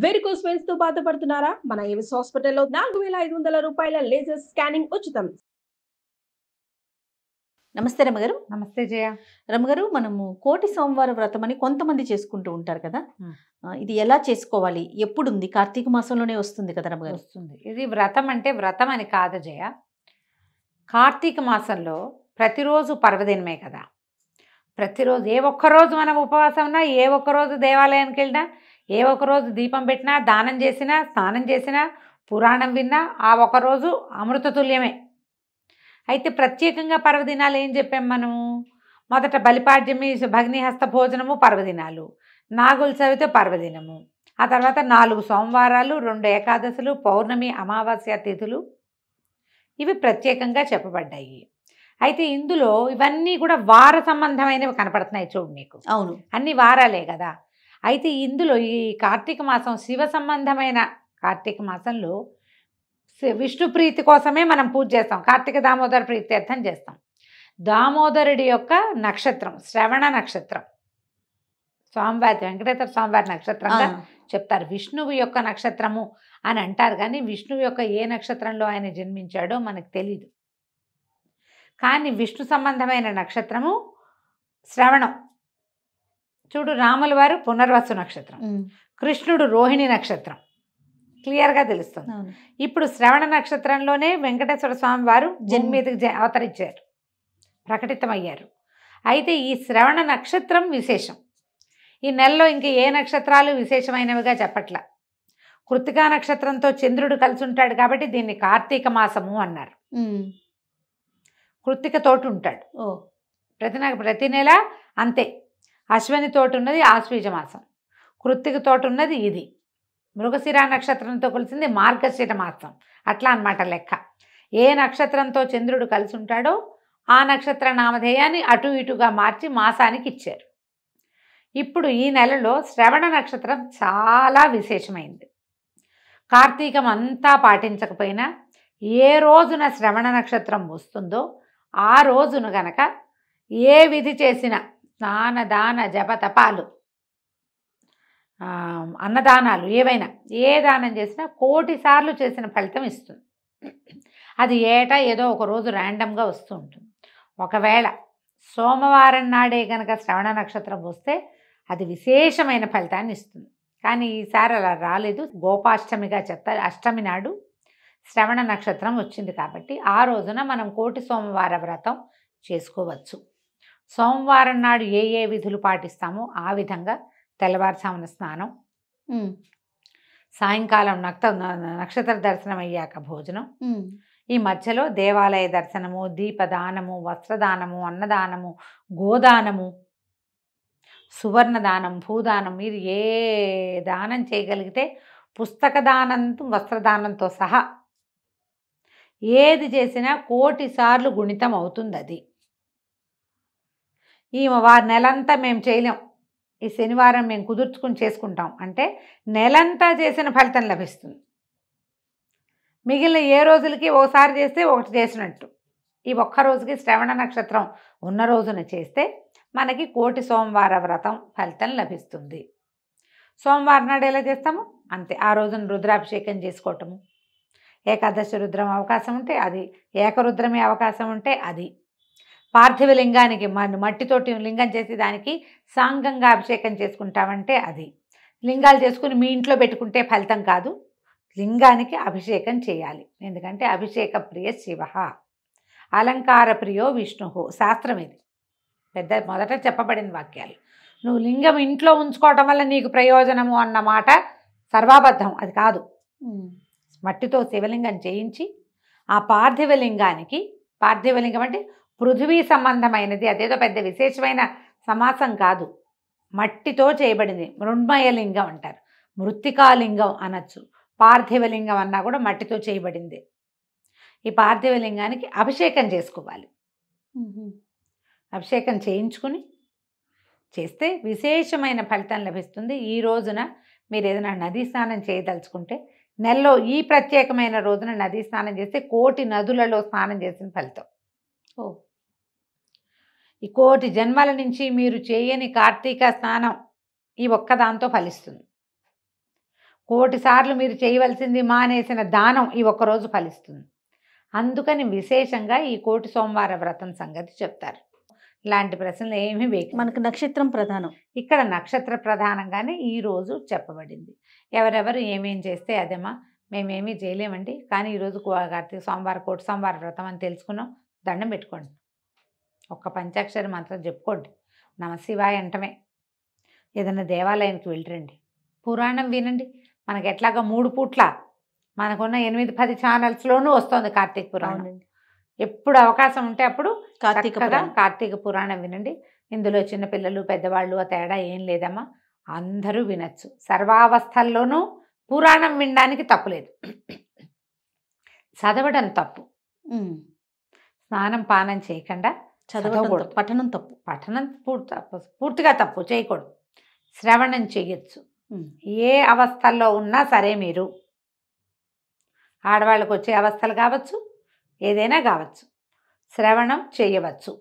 Varicose veins తో బాధపడుతున్నారా? మన ఏవిస్ హాస్పిటల్లో 4500 రూపాయల లేజర్ స్కానింగ్ ఉచితం. నమస్తే రమగారు. నమస్తే జయ. రమగారు, మనము కోటి సోమవార వ్రతం అని కొంతమంది చేసుకుంటూ ఉంటారు కదా. మ్. ఇది ఎలా చేసుకోవాలి? ఎప్పుడుంది? కార్తీక మాసంలోనే వస్తుంది కదా రమగారు. వస్తుంది. ఇది వ్రతం అంటే వ్రతం అని కాదు జయ. కార్తీక మాసంలో ప్రతిరోజు పర్వదినమే కదా. ప్రతిరోజు ఏ ఒక్కరోజు మనం ఉపవాసం ఉన్నా, ఏ ఒక్కరోజు దేవాలయానికి వెళ్ళినా, ఏ ఒక్కరోజు దీపం పెట్టినా, దానం చేసినా, స్నానం చేసినా, పురాణం విన్నా ఆ ఒకరోజు అమృతతుల్యమే. అయితే ప్రత్యేకంగా పర్వదినాలు ఏం చెప్పాం మనము? మొదట బలిపాడ్యమి, భగ్నిహస్త భోజనము పర్వదినాలు, నాగుల చవితి పర్వదినము, ఆ తర్వాత 4 సోమవారాలు, 2 ఏకాదశులు, పౌర్ణమి, అమావాస్య తిథులు, ఇవి ప్రత్యేకంగా చెప్పబడ్డాయి. అయితే ఇందులో ఇవన్నీ కూడా వార సంబంధమైనవి కనపడుతున్నాయి చూడు నీకు. అవును, అన్ని వారాలే కదా. అయితే ఇందులో ఈ కార్తీక మాసం శివ సంబంధమైన కార్తీక మాసంలో విష్ణు ప్రీతి కోసమే మనం పూజ చేస్తాం. కార్తీక దామోదర ప్రీత్యర్థం చేస్తాం. దామోదరుడి యొక్క నక్షత్రం శ్రవణ నక్షత్రం, స్వామివారి వెంకటేశ్వర స్వామివారి నక్షత్రంగా చెప్తారు. విష్ణువు యొక్క నక్షత్రము అని అంటారు, కానీ విష్ణువు యొక్క ఏ నక్షత్రంలో ఆయన జన్మించాడో మనకు తెలీదు. కానీ విష్ణు సంబంధమైన నక్షత్రము శ్రవణం. చూడు, రాముల వారు పునర్వసు నక్షత్రం, కృష్ణుడు రోహిణి నక్షత్రం, క్లియర్గా తెలుస్తుంది. ఇప్పుడు శ్రవణ నక్షత్రంలోనే వెంకటేశ్వర స్వామి వారు జన్మీదికి అవతరించారు, ప్రకటితమయ్యారు. అయితే ఈ శ్రవణ నక్షత్రం విశేషం. ఈ నెలలో ఇంక ఏ నక్షత్రాలు విశేషమైనవిగా చెప్పట్ల. కృత్తికా నక్షత్రంతో చంద్రుడు కలిసి ఉంటాడు కాబట్టి దీన్ని కార్తీక మాసము అన్నారు. కృత్తిక తోటి ఉంటాడు ప్రతి నెల, అంతే. అశ్విని తోటి ఉన్నది ఆశ్వీజ మాసం, కృత్తిక తోటి ఉన్నది ఇది. మృగశిర నక్షత్రంతో కలిసింది మార్గశిర మాసం. అట్లా అన్నమాట లెక్క. ఏ నక్షత్రంతో చంద్రుడు కలిసి ఉంటాడో ఆ నక్షత్ర నామధేయాన్ని అటు ఇటుగా మార్చి మాసానికి ఇచ్చారు. ఇప్పుడు ఈ నెలలో శ్రవణ నక్షత్రం చాలా విశేషమైంది. కార్తీకం అంతా పాటించకపోయినా ఏ రోజున శ్రవణ నక్షత్రం వస్తుందో ఆ రోజున గనక ఏ విధి చేసినా, స్నాన దాన జప తపాలు, అన్నదానాలు, ఏవైనా ఏ దానం చేసినా 1,000,000 సార్లు చేసిన ఫలితం ఇస్తుంది. అది ఏటా ఏదో ఒక రోజు ర్యాండమ్గా వస్తూ ఉంటుంది. ఒకవేళ సోమవారం నాడే కనుక శ్రవణ నక్షత్రం వస్తే అది విశేషమైన ఫలితాన్ని ఇస్తుంది. కానీ ఈసారి అలా రాలేదు. గోపాష్టమిగా చెప్తారు. అష్టమి నాడు శ్రవణ నక్షత్రం వచ్చింది కాబట్టి ఆ రోజున మనం కోటి సోమవార వ్రతం చేసుకోవచ్చు. సోమవారం నాడు ఏ ఏ విధులు పాటిస్తామో ఆ విధంగా తెల్లవారుజామున స్నానం, సాయంకాలం నక్షత్ర దర్శనం అయ్యాక భోజనం, ఈ మధ్యలో దేవాలయ దర్శనము, దీపదానము, వస్త్రదానము, అన్నదానము, గోదానము, సువర్ణదానం, భూదానం, మీరు ఏ దానం చేయగలిగితే పుస్తక దానంతో వస్త్రదానంతో సహా ఏది చేసినా 1,000,000 సార్లు గుణితం అవుతుంది. అది ఈ నెలంతా మేము చేయలేం, ఈ శనివారం మేము కుదుర్చుకుని చేసుకుంటాం అంటే నెలంతా చేసిన ఫలితం లభిస్తుంది. మిగిలిన ఏ రోజులకి ఒకసారి చేస్తే ఒకటి చేసినట్టు. ఈ ఒక్క రోజుకి శ్రవణ నక్షత్రం ఉన్న రోజున చేస్తే మనకి కోటి సోమవార వ్రతం ఫలితం లభిస్తుంది. సోమవారం నాడు ఎలా చేస్తాము అంతే. ఆ రోజున రుద్రాభిషేకం చేసుకోవటము, ఏకాదశి రుద్రం అవకాశం ఉంటే అది, ఏకరుద్రమే అవకాశం ఉంటే అది, పార్థివ లింగానికి మట్టితోటి లింగం చేసి దానికి సాంగంగా అభిషేకం చేసుకుంటామంటే అది. లింగాలు చేసుకుని మీ ఇంట్లో పెట్టుకుంటే ఫలితం కాదు, లింగానికి అభిషేకం చేయాలి. ఎందుకంటే అభిషేక ప్రియ శివ, అలంకార ప్రియో విష్ణు, శాస్త్రం ఇది. మొదట చెప్పబడిన వాక్యాలు. నువ్వు లింగం ఇంట్లో ఉంచుకోవటం వల్ల నీకు ప్రయోజనము అన్న మాట సర్వాబద్ధం, అది కాదు. మట్టితో శివలింగం చేయించి ఆ పార్థివ లింగానికి, పార్థివలింగం అంటే పృథివీ సంబంధమైనది, అదేదో పెద్ద విశేషమైన సమాసం కాదు, మట్టితో చేయబడింది. మృణ్మయ లింగం అంటారు, మృత్తికాలింగం అనొచ్చు, పార్థివలింగం అన్నా కూడా మట్టితో చేయబడింది. ఈ పార్థివలింగానికి అభిషేకం చేసుకోవాలి. అభిషేకం చేయించుకుని చేస్తే విశేషమైన ఫలితం లభిస్తుంది. ఈ రోజున మీరు ఏదైనా నదీ స్నానం చేయదలుచుకుంటే నెలలో ఈ ప్రత్యేకమైన రోజున నదీ స్నానం చేస్తే 1,000,000 నదులలో స్నానం చేసిన ఫలితం. ఈ 1,000,000 జన్మల నుంచి మీరు చేయని కార్తీక స్నానం ఈ ఒక్కదాంతో ఫలిస్తుంది. 1,000,000 సార్లు మీరు చేయవలసింది మానేసిన దానం ఈ ఒక్కరోజు ఫలిస్తుంది. అందుకని విశేషంగా ఈ 1,00,000 సోమవార వ్రతం సంగతి చెప్తారు. ఇలాంటి ప్రశ్నలు ఏమీ వేయకండి. మనకు నక్షత్రం ప్రధానం. ఇక్కడ నక్షత్ర ప్రధానంగానే ఈరోజు చెప్పబడింది. ఎవరెవరు ఏమేం చేస్తే అదేమా మేమేమీ చేయలేమండి, కానీ ఈరోజు కార్తీక సోమవారం 1,00,000 సోమవార వ్రతం అని తెలుసుకున్నాం, దండం పెట్టుకోండి, ఒక్క పంచాక్షరి మంత్రం చెప్పుకోండి, నమశివాయ అంటమే, ఏదైనా దేవాలయానికి వెళ్ళరండి, పురాణం వినండి. మనకి ఎట్లాగా 3 పూట్ల మనకున్న 8-10 ఛానల్స్లోనూ వస్తుంది కార్తీక పురాణం. ఎప్పుడు అవకాశం ఉంటే అప్పుడు కార్తీక పురాణం వినండి. ఇందులో చిన్నపిల్లలు పెద్దవాళ్ళు ఆ తేడా ఏం లేదమ్మా, అందరూ వినొచ్చు. సర్వావస్థల్లోనూ పురాణం వినడానికి తప్పులేదు. చదవడం తప్పు, స్నానం పానం చేయకుండా చదవకూడదు. పఠనం తప్పు, పఠనం పూర్తిగా తప్పు చేయకూడదు. శ్రవణం చేయొచ్చు. ఏ అవస్థల్లో ఉన్నా సరే మీరు ఆడవాళ్ళకు వచ్చే అవస్థలు కావచ్చు, ఏదైనా కావచ్చు, శ్రవణం చేయవచ్చు.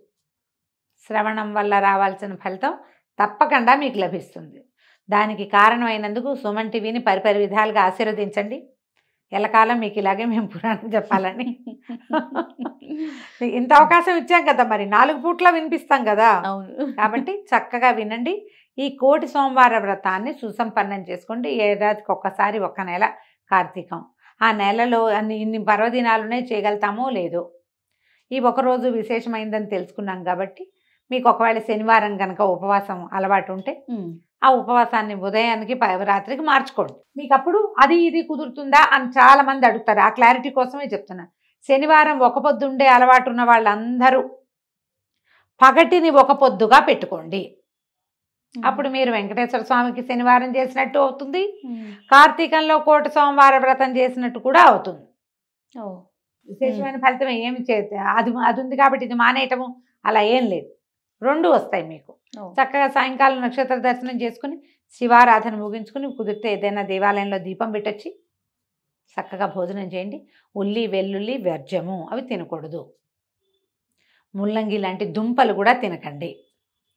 శ్రవణం వల్ల రావాల్సిన ఫలితం తప్పకుండా మీకు లభిస్తుంది. దానికి కారణమైనందుకు సుమన్ టీవీని పరిపరి విధాలుగా ఆశీర్వదించండి. ఎల్లకాలం మీకు ఇలాగే మేము పురాణం చెప్పాలని ఇంత అవకాశం ఇచ్చాం కదా, మరి 4 పూట్ల వినిపిస్తాం కదా. కాబట్టి చక్కగా వినండి. ఈ 1,00,000 సోమవార వ్రతాన్ని సుసంపన్నం చేసుకోండి. ఏడాదికి ఒక్కసారి 1 నెల కార్తీకం. ఆ నెలలో ఇన్ని పర్వదినాలునే చేయగలుగుతామో లేదో, ఈ ఒకరోజు విశేషమైందని తెలుసుకున్నాం కాబట్టి మీకు ఒకవేళ శనివారం కనుక ఉపవాసం అలవాటు ఉంటే ఆ ఉపవాసాన్ని ఉదయానికి రాత్రికి మార్చుకోండి. మీకు అప్పుడు అది ఇది కుదురుతుందా అని చాలామంది అడుగుతారు. ఆ క్లారిటీ కోసమే చెప్తున్నాను. శనివారం ఒక పొద్దు ఉండే అలవాటు ఉన్న వాళ్ళందరూ పగటిని ఒక పొద్దుగా పెట్టుకోండి. అప్పుడు మీరు వెంకటేశ్వర స్వామికి శనివారం చేసినట్టు అవుతుంది, కార్తీకంలో 1,00,000 సోమవార వ్రతం చేసినట్టు కూడా అవుతుంది. విశేషమైన ఫలితం ఏమి అది ఉంది కాబట్టి ఇది మానేయటము అలా ఏం లేదు, 2 వస్తాయి మీకు. చక్కగా సాయంకాలం నక్షత్ర దర్శనం చేసుకుని శివారాధన ముగించుకుని కుదిరితే ఏదైనా దేవాలయంలో దీపం పెట్టొచ్చి చక్కగా భోజనం చేయండి. ఉల్లి వెల్లుల్లి వ్యర్థము, అవి తినకూడదు. ముల్లంగి లాంటి దుంపలు కూడా తినకండి,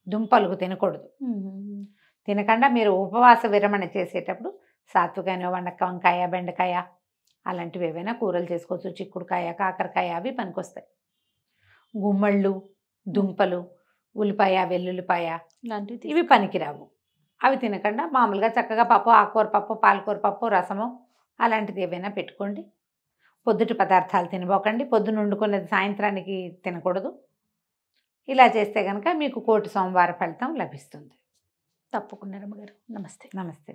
దుంపలు తినకూడదు. తినకుండా మీరు ఉపవాస విరమణ చేసేటప్పుడు సాత్వికమైన వంకాయ బెండకాయ అలాంటివి ఏవైనా కూరలు చేసుకోవచ్చు. చిక్కుడుకాయ కాకరకాయ అవి పనికొస్తాయి. గుమ్మళ్ళు దుంపలు ఉల్లిపాయ వెల్లుల్లిపాయ లాంటివి ఇవి పనికిరావు. అవి తినకుండా మామూలుగా చక్కగా పప్పు, ఆకుకూర పప్పు, పాలకూర పప్పు, రసము అలాంటిది ఏవైనా పెట్టుకోండి. పొద్దుటి పదార్థాలు తినబోకండి. పొద్దున వండుకున్నది సాయంత్రానికి తినకూడదు. ఇలా చేస్తే కనుక మీకు 1,00,000 సోమవార ఫలితం లభిస్తుంది. తప్పకుండా రమ్మగారు. నమస్తే. నమస్తే.